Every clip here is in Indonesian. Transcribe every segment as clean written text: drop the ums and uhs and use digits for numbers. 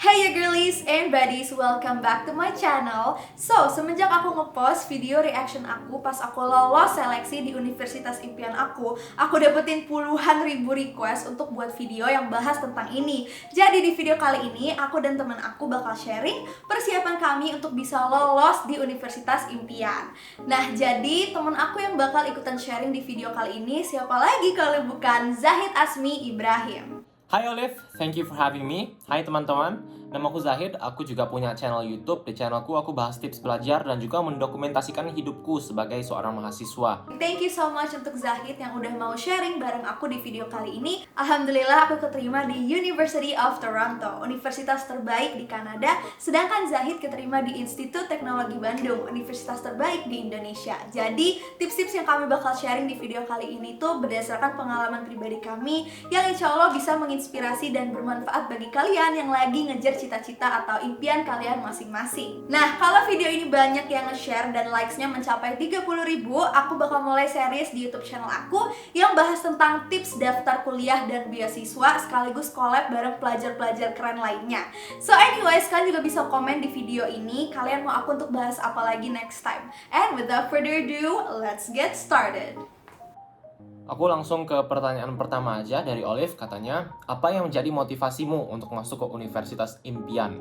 Hey ya girlies and baddies, welcome back to my channel. So, semenjak aku ngepost video reaction aku pas aku lolos seleksi di universitas impian aku dapetin puluhan ribu request untuk buat video yang bahas tentang ini. Jadi di video kali ini, aku dan teman aku bakal sharing persiapan kami untuk bisa lolos di universitas impian. Nah, jadi teman aku yang bakal ikutan sharing di video kali ini siapa lagi kalau bukan Zahid Asmi Ibrahim. Hai Olive, thank you for having me. Hai teman-teman, namaku Zahid, aku juga punya channel YouTube. Di channelku aku bahas tips belajar dan juga mendokumentasikan hidupku sebagai seorang mahasiswa. Thank you so much untuk Zahid yang udah mau sharing bareng aku di video kali ini. Alhamdulillah aku keterima di University of Toronto, universitas terbaik di Kanada. Sedangkan Zahid keterima di Institut Teknologi Bandung, universitas terbaik di Indonesia. Jadi tips-tips yang kami bakal sharing di video kali ini tuh berdasarkan pengalaman pribadi kami yang insya Allah bisa menginspirasi dan bermanfaat bagi kalian yang lagi ngejar cita-cita atau impian kalian masing-masing. Nah, kalau video ini banyak yang nge-share dan likes-nya mencapai 30.000, aku bakal mulai series di YouTube channel aku yang bahas tentang tips daftar kuliah dan beasiswa sekaligus collab bareng pelajar-pelajar keren lainnya. So anyways, kalian juga bisa komen di video ini kalian mau aku untuk bahas apa lagi next time. And without further ado, let's get started. Aku langsung ke pertanyaan pertama aja dari Olive, katanya, apa yang menjadi motivasimu untuk masuk ke universitas impian?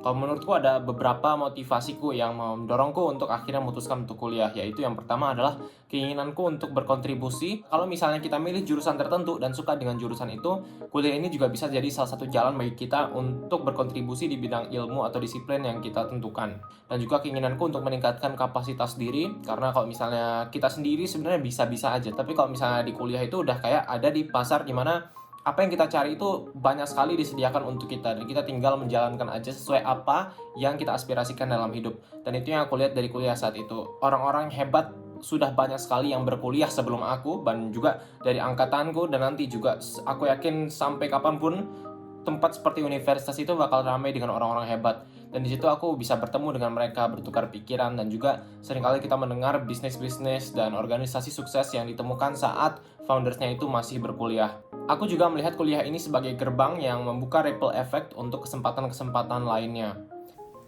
Kalau menurutku ada beberapa motivasiku yang mendorongku untuk akhirnya memutuskan untuk kuliah, yaitu yang pertama adalah keinginanku untuk berkontribusi. Kalau misalnya kita milih jurusan tertentu dan suka dengan jurusan itu, kuliah ini juga bisa jadi salah satu jalan bagi kita untuk berkontribusi di bidang ilmu atau disiplin yang kita tentukan. Dan juga keinginanku untuk meningkatkan kapasitas diri, karena kalau misalnya kita sendiri sebenarnya bisa-bisa aja, tapi kalau misalnya di kuliah itu udah kayak ada di pasar dimana apa yang kita cari itu banyak sekali disediakan untuk kita dan kita tinggal menjalankan aja sesuai apa yang kita aspirasikan dalam hidup. Dan itu yang aku lihat dari kuliah saat itu. Orang-orang hebat sudah banyak sekali yang berkuliah sebelum aku dan juga dari angkatanku, dan nanti juga aku yakin sampai kapanpun tempat seperti universitas itu bakal ramai dengan orang-orang hebat. Dan di situ aku bisa bertemu dengan mereka, bertukar pikiran, dan juga seringkali kita mendengar bisnis-bisnis dan organisasi sukses yang ditemukan saat foundersnya itu masih berkuliah. Aku juga melihat kuliah ini sebagai gerbang yang membuka ripple effect untuk kesempatan-kesempatan lainnya.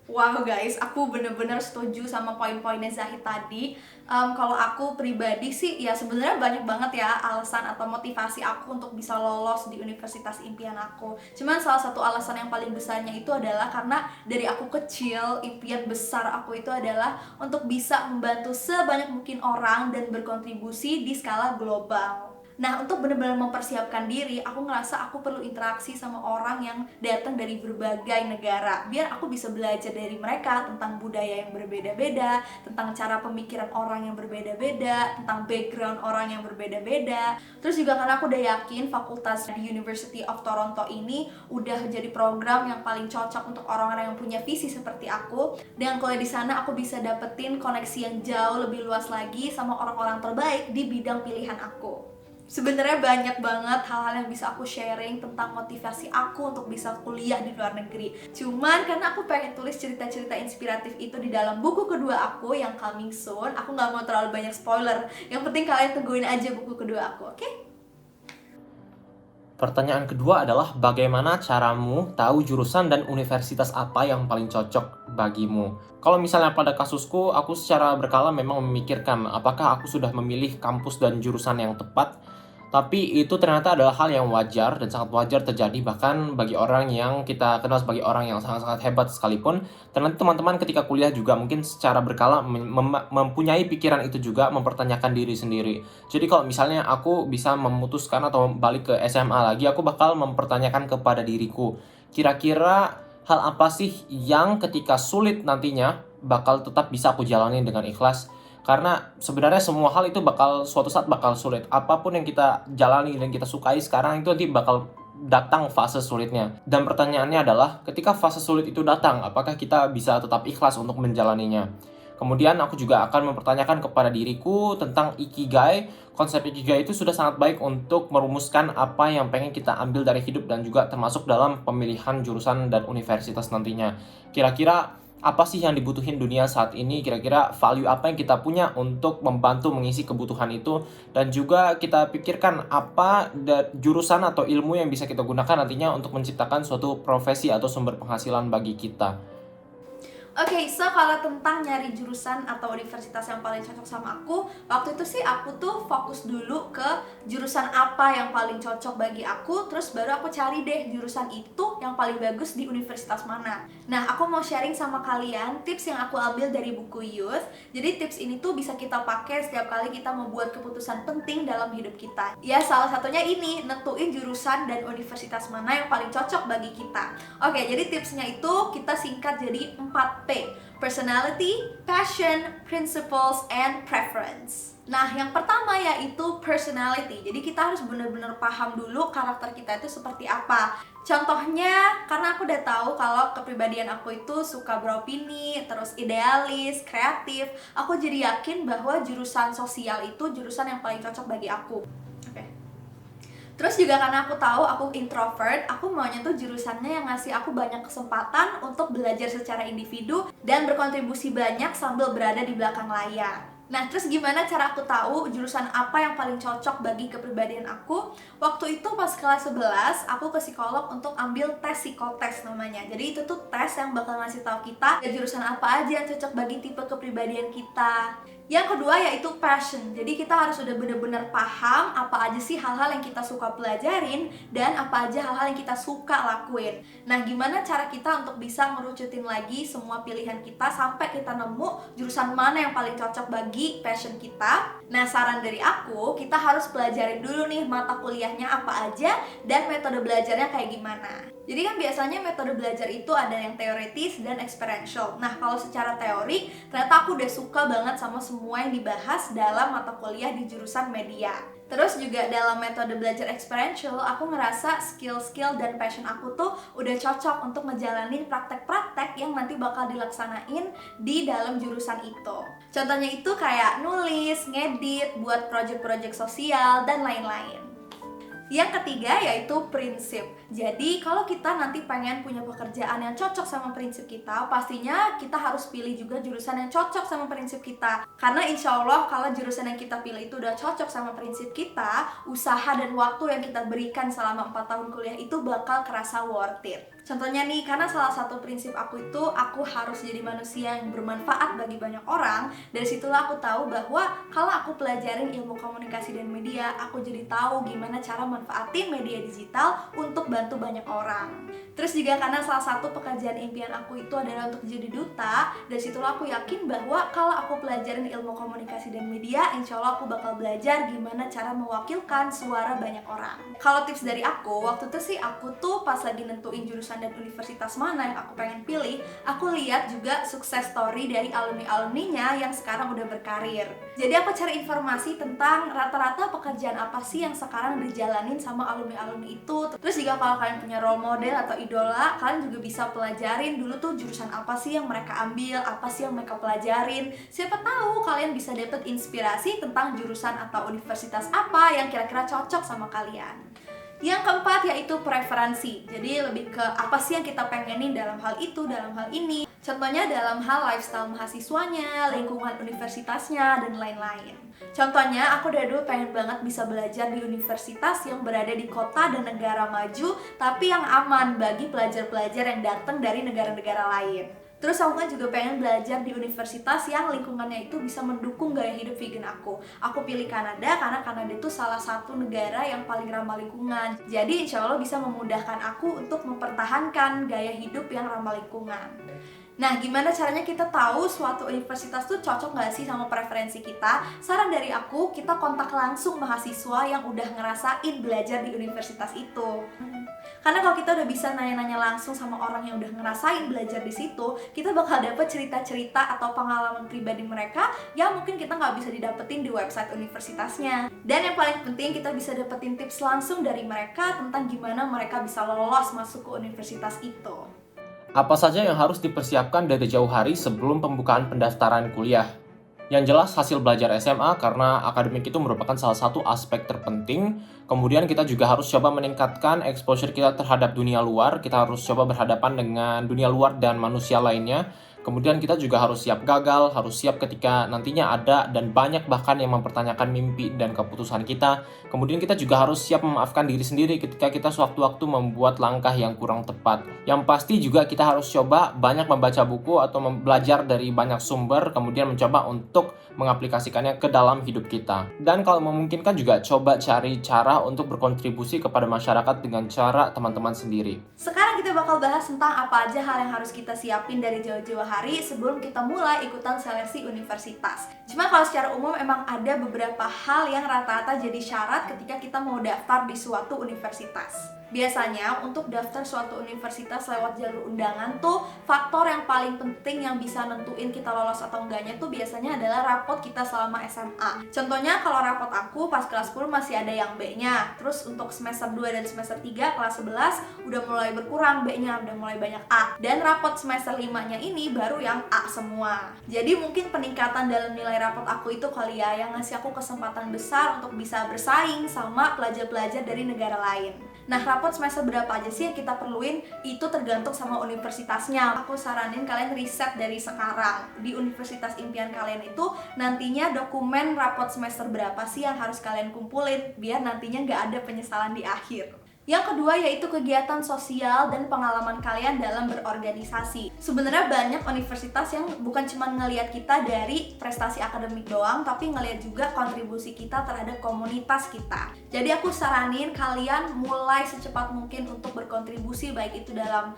Wow guys, aku bener-bener setuju sama poin-poinnya Zahid tadi. Kalau aku pribadi sih, ya sebenarnya banyak banget ya alasan atau motivasi aku untuk bisa lolos di universitas impian aku. Cuman salah satu alasan yang paling besarnya itu adalah karena dari aku kecil, impian besar aku itu adalah untuk bisa membantu sebanyak mungkin orang dan berkontribusi di skala global. Nah, untuk benar-benar mempersiapkan diri, aku ngerasa aku perlu interaksi sama orang yang datang dari berbagai negara, biar aku bisa belajar dari mereka tentang budaya yang berbeda-beda, tentang cara pemikiran orang yang berbeda-beda, tentang background orang yang berbeda-beda. Terus juga karena aku udah yakin fakultas di University of Toronto ini udah jadi program yang paling cocok untuk orang-orang yang punya visi seperti aku. Dengan kuliah di sana, aku bisa dapetin koneksi yang jauh lebih luas lagi sama orang-orang terbaik di bidang pilihan aku. Sebenarnya banyak banget hal-hal yang bisa aku sharing tentang motivasi aku untuk bisa kuliah di luar negeri. Cuman karena aku pengen tulis cerita-cerita inspiratif itu di dalam buku kedua aku yang coming soon, aku gak mau terlalu banyak spoiler. Yang penting kalian tungguin aja buku kedua aku, oke? Pertanyaan kedua adalah bagaimana caramu tahu jurusan dan universitas apa yang paling cocok bagimu? Kalau misalnya pada kasusku, aku secara berkala memang memikirkan apakah aku sudah memilih kampus dan jurusan yang tepat. Tapi itu ternyata adalah hal yang wajar dan sangat wajar terjadi bahkan bagi orang yang kita kenal sebagai orang yang sangat-sangat hebat sekalipun. Ternyata teman-teman ketika kuliah juga mungkin secara berkala mempunyai pikiran itu juga, mempertanyakan diri sendiri. Jadi kalau misalnya aku bisa memutuskan atau balik ke SMA lagi, aku bakal mempertanyakan kepada diriku, kira-kira hal apa sih yang ketika sulit nantinya bakal tetap bisa aku jalani dengan ikhlas. Karena sebenarnya semua hal itu suatu saat bakal sulit. Apapun yang kita jalani dan kita sukai sekarang itu nanti bakal datang fase sulitnya. Dan pertanyaannya adalah, ketika fase sulit itu datang, apakah kita bisa tetap ikhlas untuk menjalaninya? Kemudian aku juga akan mempertanyakan kepada diriku tentang ikigai. Konsep ikigai itu sudah sangat baik untuk merumuskan apa yang pengen kita ambil dari hidup dan juga termasuk dalam pemilihan jurusan dan universitas nantinya. Kira-kira apa sih yang dibutuhin dunia saat ini, kira-kira value apa yang kita punya untuk membantu mengisi kebutuhan itu, dan juga kita pikirkan apa jurusan atau ilmu yang bisa kita gunakan nantinya untuk menciptakan suatu profesi atau sumber penghasilan bagi kita. Oke, so kalau tentang nyari jurusan atau universitas yang paling cocok sama aku, waktu itu sih aku tuh fokus dulu ke jurusan apa yang paling cocok bagi aku, terus baru aku cari deh jurusan itu yang paling bagus di universitas mana. Nah, aku mau sharing sama kalian tips yang aku ambil dari buku Youth. Jadi tips ini tuh bisa kita pakai setiap kali kita membuat keputusan penting dalam hidup kita. Ya, salah satunya ini, nentuin jurusan dan universitas mana yang paling cocok bagi kita. Oke, jadi tipsnya itu kita singkat jadi 4P. Personality, passion, principles, and preference. Nah, yang pertama yaitu personality. Jadi kita harus benar-benar paham dulu karakter kita itu seperti apa. Contohnya, karena aku udah tahu kalau kepribadian aku itu suka beropini, terus idealis, kreatif, aku jadi yakin bahwa jurusan sosial itu jurusan yang paling cocok bagi aku. Terus juga karena aku tahu aku introvert, aku maunya tuh jurusannya yang ngasih aku banyak kesempatan untuk belajar secara individu dan berkontribusi banyak sambil berada di belakang layar. Nah, terus gimana cara aku tahu jurusan apa yang paling cocok bagi kepribadian aku? Waktu itu pas kelas 11, aku ke psikolog untuk ambil tes psikotes namanya. Jadi itu tuh tes yang bakal ngasih tahu kita jurusan apa aja yang cocok bagi tipe kepribadian kita. Yang kedua yaitu passion. Jadi kita harus udah bener-bener paham apa aja sih hal-hal yang kita suka pelajarin dan apa aja hal-hal yang kita suka lakuin. Nah, gimana cara kita untuk bisa ngerucutin lagi semua pilihan kita sampai kita nemu jurusan mana yang paling cocok bagi passion kita? Nah, saran dari aku, kita harus pelajarin dulu nih mata kuliahnya apa aja dan metode belajarnya kayak gimana. Jadi kan biasanya metode belajar itu ada yang teoritis dan experiential. Nah, kalau secara teori, ternyata aku udah suka banget sama semua yang dibahas dalam mata kuliah di jurusan media. Terus juga dalam metode belajar experiential, aku ngerasa skill-skill dan passion aku tuh udah cocok untuk ngejalanin praktek-praktek yang nanti bakal dilaksanain di dalam jurusan itu. Contohnya itu kayak nulis, ngedit, buat project-project sosial, dan lain-lain. Yang ketiga yaitu prinsip. Jadi kalau kita nanti pengen punya pekerjaan yang cocok sama prinsip kita, pastinya kita harus pilih juga jurusan yang cocok sama prinsip kita. Karena insya Allah kalau jurusan yang kita pilih itu udah cocok sama prinsip kita, usaha dan waktu yang kita berikan selama 4 tahun kuliah itu bakal kerasa worth it. Contohnya nih, karena salah satu prinsip aku itu, aku harus jadi manusia yang bermanfaat bagi banyak orang. Dari situlah aku tahu bahwa kalau aku pelajarin ilmu komunikasi dan media, aku jadi tahu gimana cara manfaatin media digital untuk bantu banyak orang. Terus juga karena salah satu pekerjaan impian aku itu adalah untuk jadi duta, dari situlah aku yakin bahwa kalau aku pelajarin ilmu komunikasi dan media, insya Allah aku bakal belajar gimana cara mewakilkan suara banyak orang. Kalau tips dari aku, waktu itu sih aku tuh pas lagi nentuin jurusan dan universitas mana yang aku pengen pilih, aku lihat juga sukses story dari alumni-alumninya yang sekarang udah berkarir. Jadi aku cari informasi tentang rata-rata pekerjaan apa sih yang sekarang dijalanin sama alumni-alumni itu. Terus juga kalau kalian punya role model atau idola, kalian juga bisa pelajarin dulu tuh jurusan apa sih yang mereka ambil, apa sih yang mereka pelajarin. Siapa tahu kalian bisa dapet inspirasi tentang jurusan atau universitas apa yang kira-kira cocok sama kalian. Yang keempat yaitu preferensi. Jadi lebih ke apa sih yang kita pengenin dalam hal itu, dalam hal ini. Contohnya dalam hal lifestyle mahasiswanya, lingkungan universitasnya, dan lain-lain. Contohnya aku dari dulu pengen banget bisa belajar di universitas yang berada di kota dan negara maju, tapi yang aman bagi pelajar-pelajar yang datang dari negara-negara lain. Terus aku kan juga pengen belajar di universitas yang lingkungannya itu bisa mendukung gaya hidup vegan aku. Aku pilih Kanada karena Kanada itu salah satu negara yang paling ramah lingkungan. Jadi insya Allah bisa memudahkan aku untuk mempertahankan gaya hidup yang ramah lingkungan. Nah, gimana caranya kita tahu suatu universitas tuh cocok nggak sih sama preferensi kita? Saran dari aku, kita kontak langsung mahasiswa yang udah ngerasain belajar di universitas itu. Karena kalau kita udah bisa nanya-nanya langsung sama orang yang udah ngerasain belajar di situ, kita bakal dapet cerita-cerita atau pengalaman pribadi mereka yang mungkin kita nggak bisa didapetin di website universitasnya. Dan yang paling penting, kita bisa dapetin tips langsung dari mereka tentang gimana mereka bisa lolos masuk ke universitas itu. Apa saja yang harus dipersiapkan dari jauh hari sebelum pembukaan pendaftaran kuliah? Yang jelas hasil belajar SMA karena akademik itu merupakan salah satu aspek terpenting. Kemudian kita juga harus coba meningkatkan exposure kita terhadap dunia luar. Kita harus coba berhadapan dengan dunia luar dan manusia lainnya. Kemudian kita juga harus siap gagal, harus siap ketika nantinya ada dan banyak bahkan yang mempertanyakan mimpi dan keputusan kita. Kemudian kita juga harus siap memaafkan diri sendiri ketika kita sewaktu-waktu membuat langkah yang kurang tepat. Yang pasti juga kita harus coba banyak membaca buku atau belajar dari banyak sumber, kemudian mencoba untuk mengaplikasikannya ke dalam hidup kita. Dan kalau memungkinkan juga coba cari cara untuk berkontribusi kepada masyarakat dengan cara teman-teman sendiri. Sekarang kita bakal bahas tentang apa aja hal yang harus kita siapin dari jauh-jauh hari sebelum kita mulai ikutan seleksi universitas. Cuma kalau secara umum emang ada beberapa hal yang rata-rata jadi syarat ketika kita mau daftar di suatu universitas. Biasanya untuk daftar suatu universitas lewat jalur undangan tuh faktor yang paling penting yang bisa nentuin kita lolos atau enggaknya tuh biasanya adalah rapot kita selama SMA. Contohnya kalau rapot aku pas kelas 10 masih ada yang B-nya. Terus untuk semester 2 dan semester 3 kelas 11 udah mulai berkurang B-nya, udah mulai banyak A. Dan rapot semester 5-nya ini baru yang A semua. Jadi mungkin peningkatan dalam nilai rapot aku itu kali ya yang ngasih aku kesempatan besar untuk bisa bersaing sama pelajar-pelajar dari negara lain. Nah, rapot semester berapa aja sih yang kita perluin? Itu tergantung sama universitasnya. Aku saranin kalian riset dari sekarang. Di universitas impian kalian itu nantinya dokumen rapot semester berapa sih yang harus kalian kumpulin biar nantinya nggak ada penyesalan di akhir. Yang kedua yaitu kegiatan sosial dan pengalaman kalian dalam berorganisasi. Sebenarnya banyak universitas yang bukan cuma ngelihat kita dari prestasi akademik doang, tapi ngelihat juga kontribusi kita terhadap komunitas kita. Jadi aku saranin kalian mulai secepat mungkin untuk berkontribusi, baik itu dalam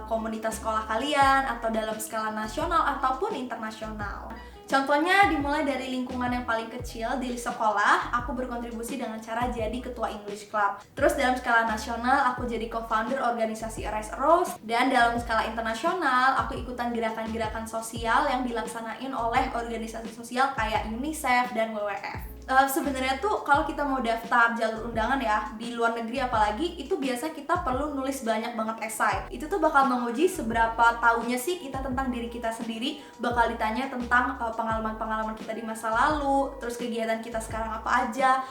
komunitas sekolah kalian, atau dalam skala nasional ataupun internasional. Contohnya dimulai dari lingkungan yang paling kecil di sekolah, aku berkontribusi dengan cara jadi ketua English Club. Terus dalam skala nasional, aku jadi co-founder organisasi Arise a Rose. Dan dalam skala internasional, aku ikutan gerakan-gerakan sosial yang dilaksanain oleh organisasi sosial kayak UNICEF dan WWF. Sebenarnya tuh kalau kita mau daftar jalur undangan ya di luar negeri apalagi itu biasa kita perlu nulis banyak banget esai. Itu tuh bakal menguji seberapa tahunya sih kita tentang diri kita sendiri. Bakal ditanya tentang pengalaman-pengalaman kita di masa lalu, terus kegiatan kita sekarang apa aja,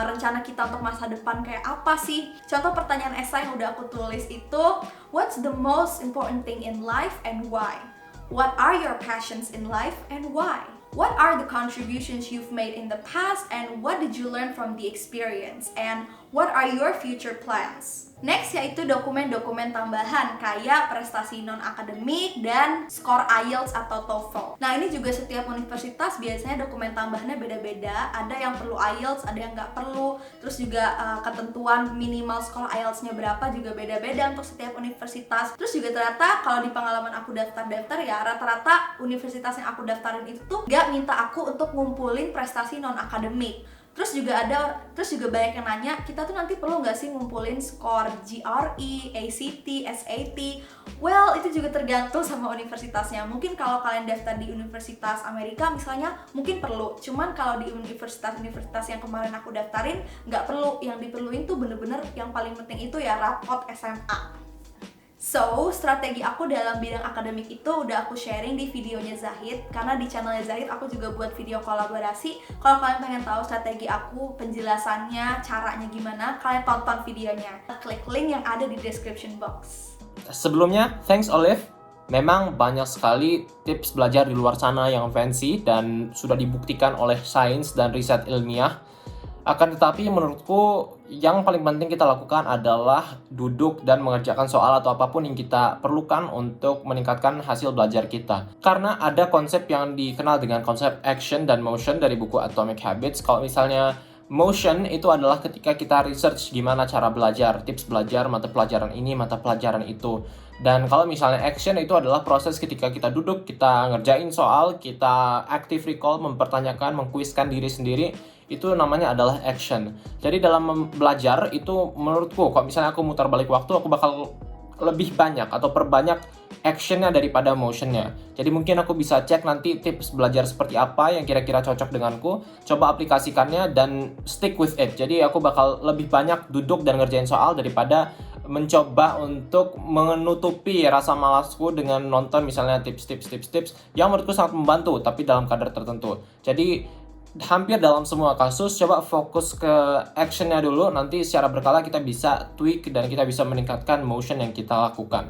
rencana kita untuk masa depan kayak apa sih. Contoh pertanyaan esai yang udah aku tulis itu, what's the most important thing in life and why? What are your passions in life and why? What are the contributions you've made in the past and what did you learn from the experience? And what are your future plans? Next yaitu dokumen-dokumen tambahan kayak prestasi non-akademik dan skor IELTS atau TOEFL. Nah ini juga setiap universitas biasanya dokumen tambahannya beda-beda. Ada yang perlu IELTS, ada yang nggak perlu. Terus juga ketentuan minimal skor IELTS-nya berapa juga beda-beda untuk setiap universitas. Terus juga ternyata kalau di pengalaman aku daftar-daftar ya rata-rata universitas yang aku daftarin itu tuh nggak minta aku untuk ngumpulin prestasi non-akademik. Terus juga banyak yang nanya, kita tuh nanti perlu nggak sih ngumpulin skor GRE, ACT, SAT? Well, itu juga tergantung sama universitasnya. Mungkin kalau kalian daftar di Universitas Amerika misalnya, mungkin perlu. Cuman kalau di universitas-universitas yang kemarin aku daftarin, nggak perlu. Yang diperluin tuh bener-bener yang paling penting itu ya rapot SMA. So, strategi aku dalam bidang akademik itu udah aku sharing di videonya Zahid. Karena di channelnya Zahid aku juga buat video kolaborasi. Kalau kalian pengen tahu strategi aku, penjelasannya, caranya gimana, kalian tonton videonya. Klik link yang ada di description box. Sebelumnya, thanks Olive. Memang banyak sekali tips belajar di luar sana yang fancy dan sudah dibuktikan oleh sains dan riset ilmiah. Akan tetapi menurutku yang paling penting kita lakukan adalah duduk dan mengerjakan soal atau apapun yang kita perlukan untuk meningkatkan hasil belajar kita. Karena ada konsep yang dikenal dengan konsep action dan motion dari buku Atomic Habits. Kalau misalnya motion itu adalah ketika kita research gimana cara belajar, tips belajar mata pelajaran ini, mata pelajaran itu. Dan kalau misalnya action itu adalah proses ketika kita duduk, kita ngerjain soal, kita active recall, mempertanyakan, mengkuiskan diri sendiri, itu namanya adalah action. Jadi dalam belajar itu menurutku, kalau misalnya aku mutar balik waktu, aku bakal lebih banyak atau perbanyak actionnya daripada motionnya. Jadi mungkin aku bisa cek nanti tips belajar seperti apa yang kira-kira cocok denganku, coba aplikasikannya dan stick with it. Jadi aku bakal lebih banyak duduk dan ngerjain soal daripada mencoba untuk menutupi rasa malasku dengan nonton misalnya tips yang menurutku sangat membantu tapi dalam kadar tertentu. Jadi hampir dalam semua kasus coba fokus ke actionnya dulu, nanti secara berkala kita bisa tweak dan kita bisa meningkatkan motion yang kita lakukan.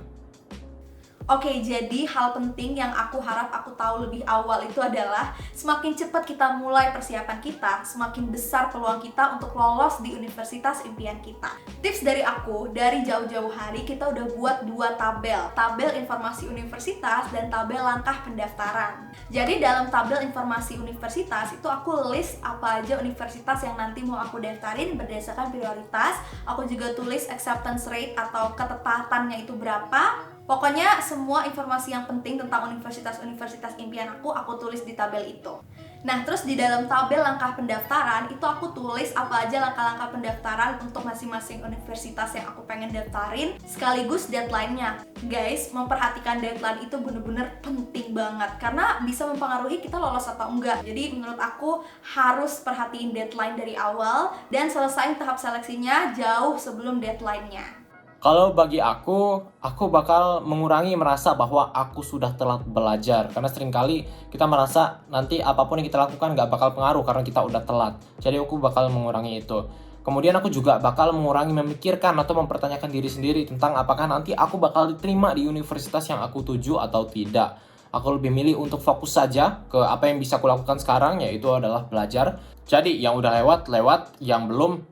Oke, jadi hal penting yang aku harap aku tahu lebih awal itu adalah semakin cepat kita mulai persiapan kita, semakin besar peluang kita untuk lolos di universitas impian kita. Tips dari aku, dari jauh-jauh hari kita udah buat 2 tabel. Tabel informasi universitas dan tabel langkah pendaftaran. Jadi dalam tabel informasi universitas itu aku list apa aja universitas yang nanti mau aku daftarin berdasarkan prioritas. Aku juga tulis acceptance rate atau ketetatannya itu berapa. Pokoknya semua informasi yang penting tentang universitas-universitas impian aku tulis di tabel itu. Nah, terus di dalam tabel langkah pendaftaran itu aku tulis apa aja langkah-langkah pendaftaran untuk masing-masing universitas yang aku pengen daftarin, sekaligus deadline-nya. Guys, memperhatikan deadline itu bener-bener penting banget karena bisa mempengaruhi kita lolos atau enggak. Jadi menurut aku harus perhatiin deadline dari awal dan selesai tahap seleksinya jauh sebelum deadline-nya. Kalau bagi aku bakal mengurangi merasa bahwa aku sudah telat belajar. Karena seringkali kita merasa nanti apapun yang kita lakukan gak bakal pengaruh karena kita udah telat. Jadi aku bakal mengurangi itu. Kemudian aku juga bakal mengurangi memikirkan atau mempertanyakan diri sendiri tentang apakah nanti aku bakal diterima di universitas yang aku tuju atau tidak. Aku lebih milih untuk fokus saja ke apa yang bisa aku lakukan sekarang, yaitu adalah belajar. Jadi yang udah lewat, yang belum,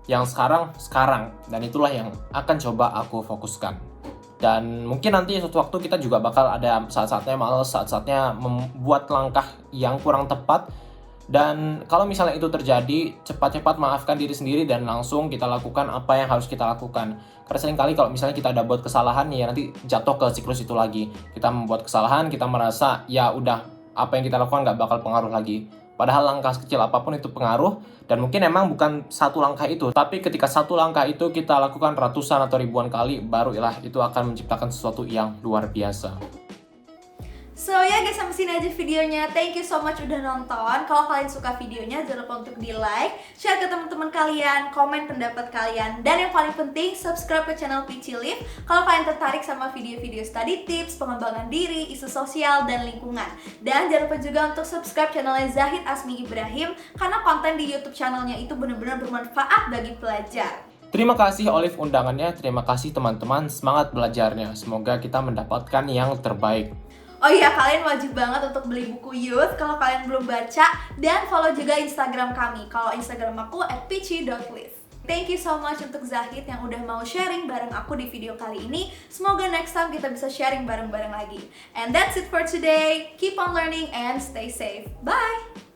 yang sekarang. Dan itulah yang akan coba aku fokuskan. Dan mungkin nanti suatu waktu kita juga bakal ada saat-saatnya males, saat-saatnya membuat langkah yang kurang tepat. Dan kalau misalnya itu terjadi, cepat-cepat maafkan diri sendiri dan langsung kita lakukan apa yang harus kita lakukan. Karena seringkali kalau misalnya kita udah buat kesalahan, ya nanti jatuh ke siklus itu lagi. Kita membuat kesalahan, kita merasa ya udah apa yang kita lakukan nggak bakal pengaruh lagi. Padahal langkah kecil apapun itu pengaruh, dan mungkin emang bukan satu langkah itu. Tapi ketika satu langkah itu kita lakukan ratusan atau ribuan kali, barulah itu akan menciptakan sesuatu yang luar biasa. So ya guys, sampai sini aja videonya. Thank you so much udah nonton. Kalau kalian suka videonya, jangan lupa untuk di like, share ke teman-teman kalian, komen pendapat kalian, dan yang paling penting subscribe ke channel Peachy Live kalau kalian tertarik sama video-video study tips, pengembangan diri, isu sosial, dan lingkungan. Dan jangan lupa juga untuk subscribe channelnya Zahid Asmi Ibrahim karena konten di YouTube channelnya itu benar-benar bermanfaat bagi pelajar. Terima kasih Olive undangannya, terima kasih teman-teman, semangat belajarnya. Semoga kita mendapatkan yang terbaik. Oh iya, kalian wajib banget untuk beli buku Youth kalau kalian belum baca, dan follow juga Instagram kami. Kalau Instagram aku @peachy.live. Thank you so much untuk Zahid yang udah mau sharing bareng aku di video kali ini. Semoga next time kita bisa sharing bareng-bareng lagi. And that's it for today. Keep on learning and stay safe. Bye!